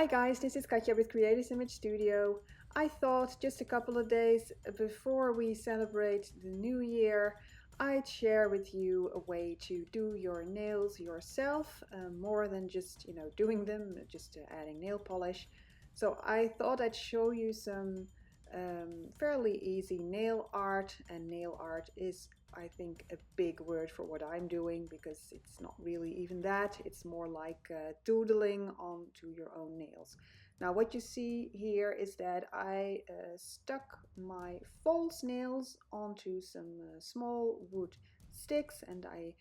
Hi guys, this is Katja with Creators Image Studio. I thought just a couple of days before we celebrate the new year, I'd share with you a way to do your nails yourself, more than just, doing them, just adding nail polish. So I thought I'd show you some fairly easy nail art, and nail art is, I think, a big word for what I'm doing because it's not really even that. It's more like doodling onto your own nails. Now what you see here is that I stuck my false nails onto some small wood sticks, and I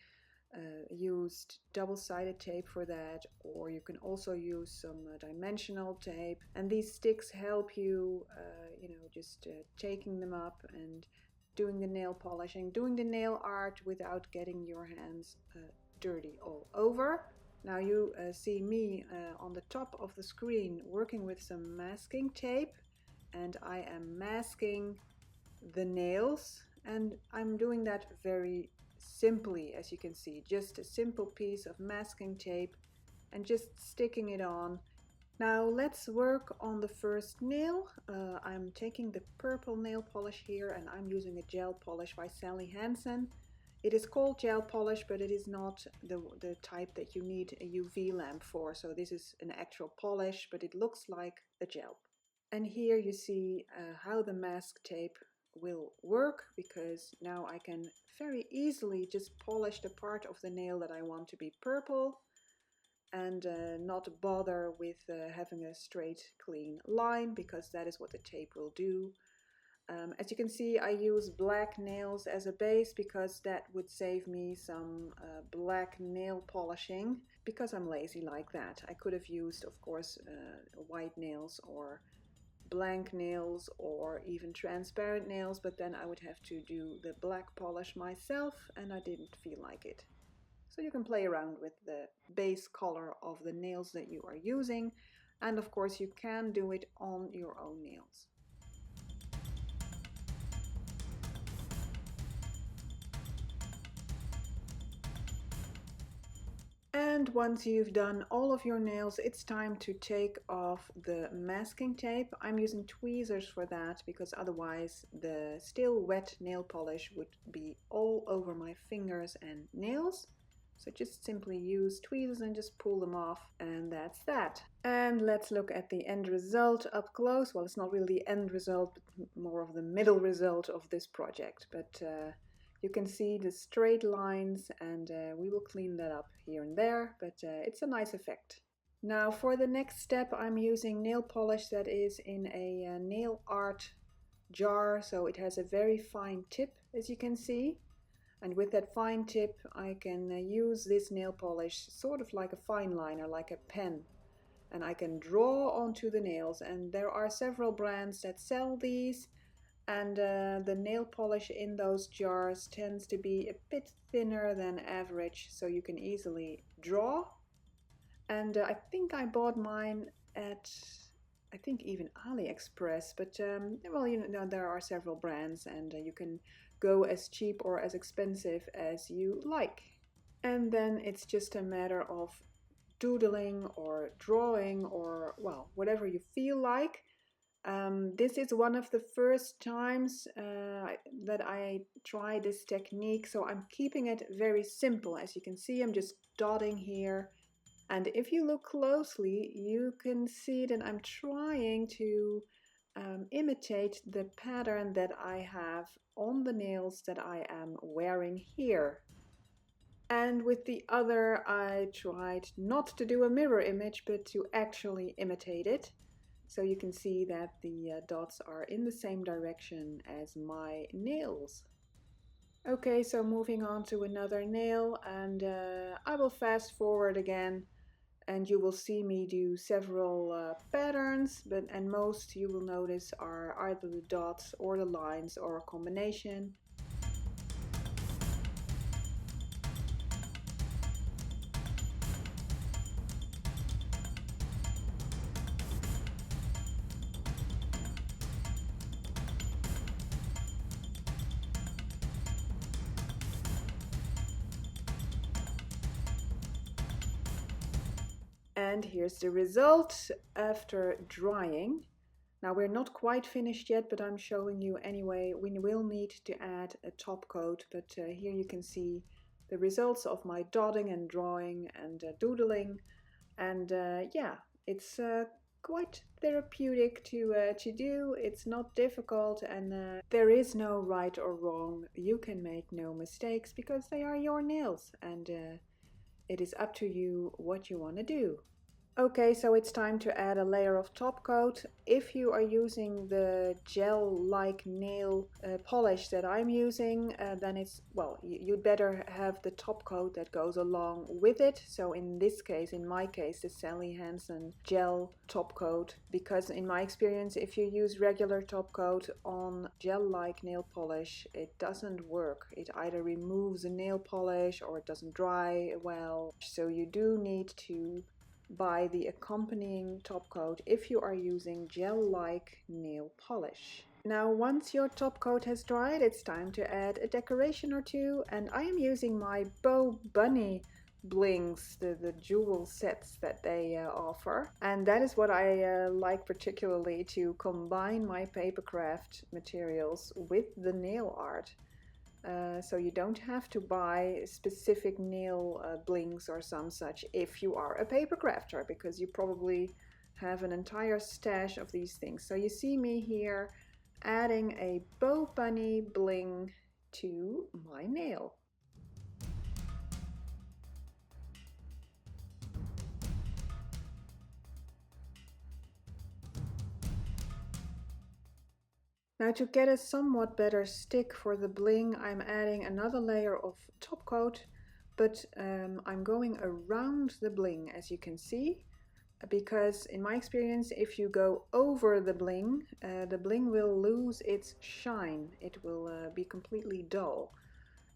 used double-sided tape for that, or you can also use some dimensional tape, and these sticks help you just taking them up and doing the nail polishing, doing the nail art without getting your hands dirty all over. Now you see me on the top of the screen working with some masking tape, and I am masking the nails, and I'm doing that very simply, as you can see, just a simple piece of masking tape and just sticking it on. Now let's work on the first nail. I'm taking the purple nail polish here, and I'm using a gel polish by Sally Hansen. It is called gel polish, but it is not the type that you need a UV lamp for. So this is an actual polish, but it looks like a gel. And here you see how the mask tape will work, because now I can very easily just polish the part of the nail that I want to be purple, and not bother with having a straight clean line, because that is what the tape will do. As you can see, I use black nails as a base because that would save me some black nail polishing, because I'm lazy like that. I could have used, of course, white nails or blank nails or even transparent nails, but then I would have to do the black polish myself, and I didn't feel like it. So you can play around with the base color of the nails that you are using, and of course you can do it on your own nails. And once you've done all of your nails, it's time to take off the masking tape. I'm using tweezers for that because otherwise the still wet nail polish would be all over my fingers and nails. So just simply use tweezers and just pull them off, and that's that. And let's look at the end result up close. Well, it's not really the end result, but more of the middle result of this project. But you can see the straight lines, and we will clean that up here and there, but it's a nice effect. Now for the next step, I'm using nail polish that is in a nail art jar, so it has a very fine tip, as you can see. And with that fine tip, I can use this nail polish sort of like a fine liner, like a pen. And I can draw onto the nails, and there are several brands that sell these. And the nail polish in those jars tends to be a bit thinner than average, so you can easily draw. And I think I bought mine at, I think even AliExpress, but well, there are several brands, and you can go as cheap or as expensive as you like. And then it's just a matter of doodling or drawing, or well, whatever you feel like. This is one of the first times that I try this technique, so I'm keeping it very simple. As you can see, I'm just dotting here, and if you look closely, you can see that I'm trying to imitate the pattern that I have on the nails that I am wearing here. And with the other, I tried not to do a mirror image, but to actually imitate it. So you can see that the dots are in the same direction as my nails. Okay, so moving on to another nail, and I will fast forward again, and you will see me do several patterns, and most you will notice are either the dots or the lines or a combination. And here's the result after drying. Now we're not quite finished yet, but I'm showing you anyway. We will need to add a top coat, but here you can see the results of my dotting and drawing and doodling. And yeah, it's quite therapeutic to do. It's not difficult, and there is no right or wrong. You can make no mistakes because they are your nails, and it is up to you what you want to do. Okay, so it's time to add a layer of top coat. If you are using the gel-like nail polish that I'm using, then it's, well, you'd better have the top coat that goes along with it. So in this case, in my case, the Sally Hansen gel top coat, because in my experience, if you use regular top coat on gel-like nail polish, it doesn't work. It either removes the nail polish or it doesn't dry well. So you do need to buy the accompanying top coat if you are using gel-like nail polish. Now once your top coat has dried, it's time to add a decoration or two, and I am using my Bow Bunny blings, the jewel sets that they offer, and that is what I like particularly, to combine my paper craft materials with the nail art. So you don't have to buy specific nail blings or some such if you are a paper crafter, because you probably have an entire stash of these things. So you see me here adding a bow bunny bling to my nail. Now to get a somewhat better stick for the bling, I'm adding another layer of top coat, but I'm going around the bling, as you can see, because in my experience, if you go over the bling will lose its shine. It will be completely dull.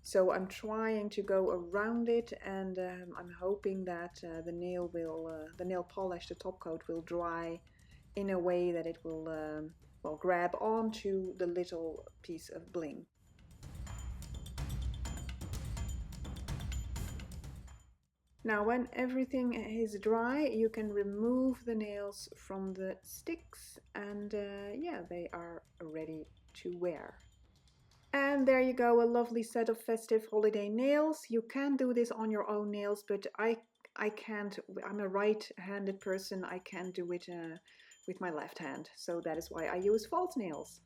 So I'm trying to go around it, and I'm hoping that the nail polish, the top coat, will dry in a way that it will well, grab onto the little piece of bling. Now when everything is dry, you can remove the nails from the sticks, and yeah, they are ready to wear. And there you go, a lovely set of festive holiday nails. You can do this on your own nails, but I can't. I'm a right-handed person. I can't do it with my left hand, so that is why I use false nails.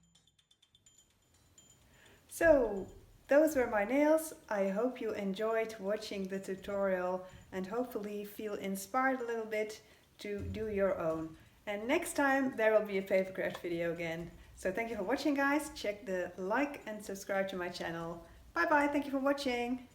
So those were my nails. I hope you enjoyed watching the tutorial and hopefully feel inspired a little bit to do your own. And next time there will be a papercraft video again. So thank you for watching, guys. Check the like and subscribe to my channel. Bye bye, thank you for watching.